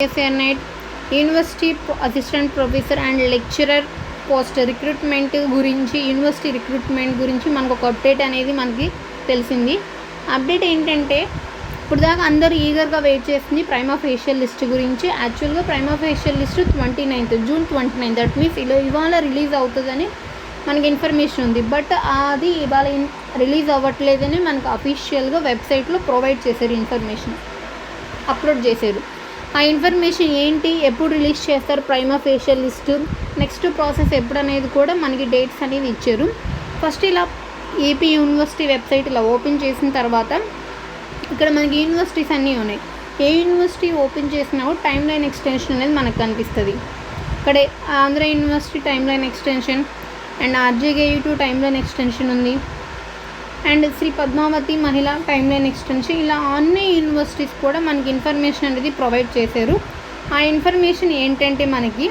NET university assistant professor and lecturer post recruitment గురించి, university recruitment గురించి మనకు ఒక అప్డేట్ అనేది మనకి తెలిసింది. అప్డేట్ ఏంటంటే, ఇప్పుడు దాకా అందరూ ఈగర్గా వెయిట్ చేస్తుంది ప్రైమా ఫేషియల్ లిస్ట్ గురించి. యాక్చువల్గా prima facial list June 29, that means ఇవాళ రిలీజ్ అవుతుందని మనకి ఇన్ఫర్మేషన్ ఉంది. బట్ అది ఇవాళ రిలీజ్ అవ్వట్లేదని మనకు అఫీషియల్గా వెబ్సైట్లో ప్రొవైడ్ చేశారు, ఇన్ఫర్మేషన్ అప్లోడ్ చేశారు. ఆ ఇన్ఫర్మేషన్ ఏంటి, ఎప్పుడు రిలీజ్ చేస్తారు prima facial list, next process ఎప్పుడు అనేది కూడా మనకి డేట్స్ అనేది ఇచ్చారు. ఫస్ట్ ఇలా ఏపీ యూనివర్సిటీ వెబ్సైట్ ఇలా ఓపెన్ చేసిన తర్వాత ఇక్కడ మనకి యూనివర్సిటీస్ అన్నీ ఉన్నాయి. ఏ యూనివర్సిటీ ఓపెన్ చేసినా టైం లైన్ ఎక్స్టెన్షన్ అనేది మనకు కనిపిస్తుంది. ఇక్కడ Andhra university time line extension and RJKU2 time line extension ఉంది, అండ్ శ్రీ పద్మావతి మహిళా టైం లైన్ ఎక్స్టెన్షన్. ఇలా అన్ని యూనివర్సిటీస్ కూడా మనకి ఇన్ఫర్మేషన్ అనేది ప్రొవైడ్ చేశారు. ఆ ఇన్ఫర్మేషన్ ఏంటంటే, మనకి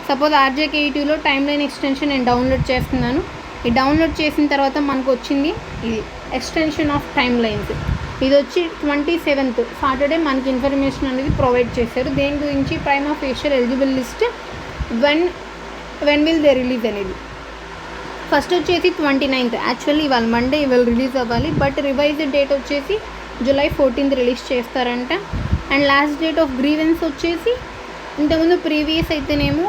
సపోజ్ RJKU2లో టైం లైన్ ఎక్స్టెన్షన్ నేను డౌన్లోడ్ చేస్తున్నాను. ఈ డౌన్లోడ్ చేసిన తర్వాత మనకు వచ్చింది ఇది ఎక్స్టెన్షన్ ఆఫ్ టైం లైన్స్. ఇది వచ్చి 27th సాటర్డే మనకి ఇన్ఫర్మేషన్ అనేది ప్రొవైడ్ చేశారు. దేని గురించి, prima facial eligible list when will they release అనేది. ఫస్ట్ వచ్చేసి 29th, యాక్చువల్లీ ఇవాళ మండే ఇవాళ రిలీజ్ అవ్వాలి, బట్ రివైజ్డ్ డేట్ వచ్చేసి July 14th రిలీజ్ చేస్తారంట. And last date of grievance వచ్చేసి ఇంతకుముందు ప్రీవియస్ అయితేనేమో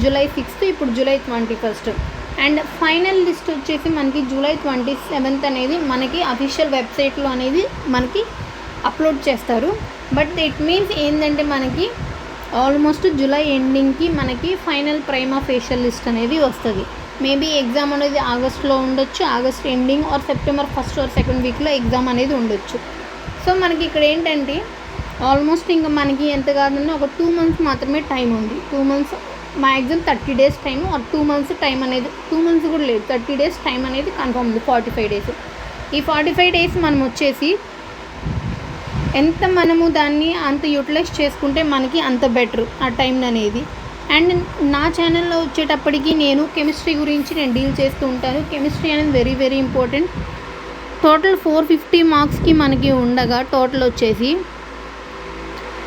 July 6th, ఇప్పుడు July 21st. And final list వచ్చేసి మనకి July 27th అనేది మనకి అఫీషియల్ వెబ్సైట్లో అనేది మనకి అప్లోడ్ చేస్తారు. బట్ ఇట్ మీన్స్ ఏంటంటే, మనకి ఆల్మోస్ట్ జూలై ఎండింగ్కి మనకి ఫైనల్ ప్రైమా ఫేషియల్ లిస్ట్ అనేది వస్తుంది. మేబీ ఎగ్జామ్ అనేది ఆగస్ట్లో ఉండొచ్చు, August ending or September 1st or 2nd వీక్లో ఎగ్జామ్ అనేది ఉండొచ్చు. సో మనకి ఇక్కడ ఏంటంటే, ఆల్మోస్ట్ ఇంకా మనకి ఎంత కాదన్నా ఒక 2 months మాత్రమే టైం ఉంది. 2 months maximum 30 days time or 2 months time అనేది, 2 months కూడా లేదు, 30 days టైం అనేది కన్ఫర్మ్ ఉంది. 45 days. ఈ 45 days మనం వచ్చేసి ఎంత మనము దాన్ని అంత యూటిలైజ్ చేసుకుంటే మనకి అంత బెటర్ ఆ టైం అనేది. అండ్ నా ఛానల్లో వచ్చేటప్పటికి నేను కెమిస్ట్రీ గురించి నేను డీల్ చేస్తూ ఉంటాను. కెమిస్ట్రీ అనేది వెరీ వెరీ ఇంపార్టెంట్. టోటల్ 450 మార్క్స్కి మనకి ఉండగా టోటల్ వచ్చేసి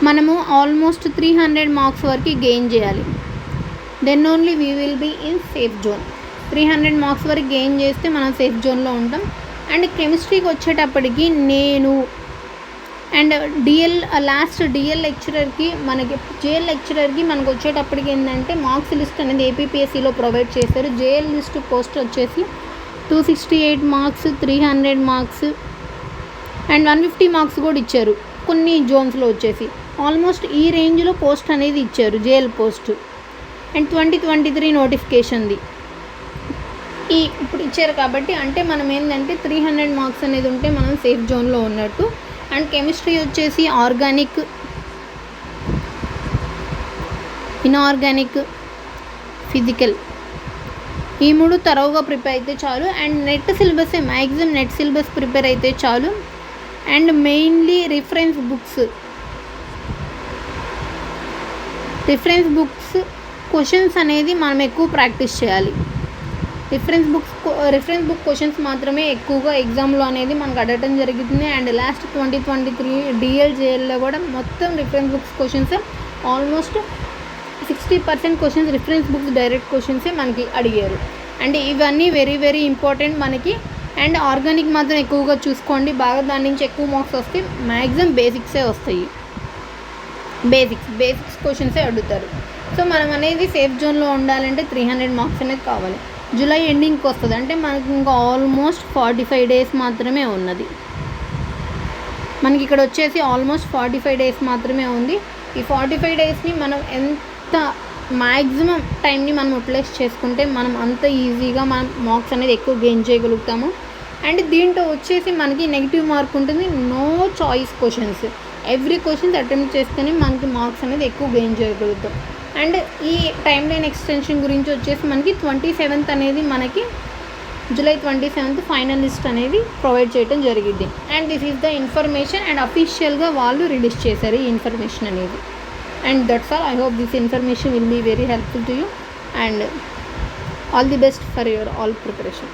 మనము ఆల్మోస్ట్ 300 మార్క్స్ వరకు గెయిన్ చేయాలి. Then only we will be in safe zone. 300 marks వరకు గెయిన్ చేస్తే మనం సేఫ్ జోన్లో ఉంటాం. అండ్ కెమిస్ట్రీకి వచ్చేటప్పటికి నేను అండ్ లాస్ట్ డిఎల్ లెక్చరర్కి మనకి జేఎల్ లెక్చరర్కి మనకు వచ్చేటప్పటికి ఏంటంటే మార్క్స్ లిస్ట్ అనేది ఏపీపీఎస్సీలో ప్రొవైడ్ చేశారు. జేఎల్ లిస్ట్ పోస్ట్ వచ్చేసి 268 మార్క్స్, 300 మార్క్స్ అండ్ 150 మార్క్స్ కూడా ఇచ్చారు కొన్ని జోన్స్లో వచ్చేసి. ఆల్మోస్ట్ ఈ రేంజ్లో పోస్ట్ అనేది ఇచ్చారు జేఎల్ పోస్ట్. అండ్ 2023 నోటిఫికేషన్ది ఇప్పుడు ఇచ్చారు కాబట్టి, అంటే మనం ఏంటంటే 300 మార్క్స్ అనేది ఉంటే మనం సేఫ్ జోన్లో ఉన్నట్టు. అండ్ కెమిస్ట్రీ వచ్చేసి ఆర్గానిక్, ఇన్ఆర్గానిక్, ఫిజికల్ ఈ 3 తరోగా ప్రిపేర్ అయితే చాలు. And net syllabus maximum net syllabus prepare అయితే చాలు. And mainly reference books questions అనేది మనం ఎక్కువ ప్రాక్టీస్ చేయాలి. రిఫరెన్స్ బుక్ క్వశ్చన్స్ మాత్రమే ఎక్కువగా ఎగ్జామ్లో అనేది మనకు అడగటం జరుగుతుంది. అండ్ లాస్ట్ 2023 DLJLలో కూడా మొత్తం reference books questions almost 60% questions reference books direct క్వశ్చన్సే మనకి అడిగారు. అండ్ ఇవన్నీ వెరీ వెరీ ఇంపార్టెంట్ మనకి. అండ్ ఆర్గానిక్ మాత్రం ఎక్కువగా చూసుకోండి, బాగా దాని నుంచి ఎక్కువ మార్క్స్ వస్తే మ్యాక్సిమం బేసిక్సే వస్తాయి, బేసిక్స్ క్వశ్చన్సే అడుగుతారు. సో మనం అనేది సేఫ్ జోన్లో ఉండాలంటే 300 మార్క్స్ అనేది కావాలి. జూలై ఎండింగ్కి వస్తుంది, అంటే మనకి ఇంకా ఆల్మోస్ట్ 45 days మాత్రమే ఉన్నది. మనకి ఇక్కడ వచ్చేసి ఆల్మోస్ట్ 45 days మాత్రమే ఉంది. ఈ 45 daysని మనం ఎంత మ్యాక్సిమం టైంని మనం యూటిలైజ్ చేసుకుంటే మనం అంత ఈజీగా మనం మార్క్స్ అనేది ఎక్కువ గెయిన్ చేయగలుగుతాము. అండ్ దీంట్లో వచ్చేసి మనకి నెగిటివ్ మార్క్ ఉంటుంది, no choice questions. Every questions attempt చేస్తేనే మనకి మార్క్స్ అనేది ఎక్కువ గెయిన్ చేయగలుగుతాం. అండ్ ఈ టైం లైన్ ఎక్స్టెన్షన్ గురించి వచ్చేసి మనకి 27th అనేది మనకి July 27th ఫైనల్ లిస్ట్ అనేది ప్రొవైడ్ చేయడం జరిగింది. And this is the information. And అఫీషియల్గా వాళ్ళు రిలీజ్ చేశారు ఈ ఇన్ఫర్మేషన్ అనేది. And that's all. I hope this information will be very helpful to you. And all the best for your all preparation.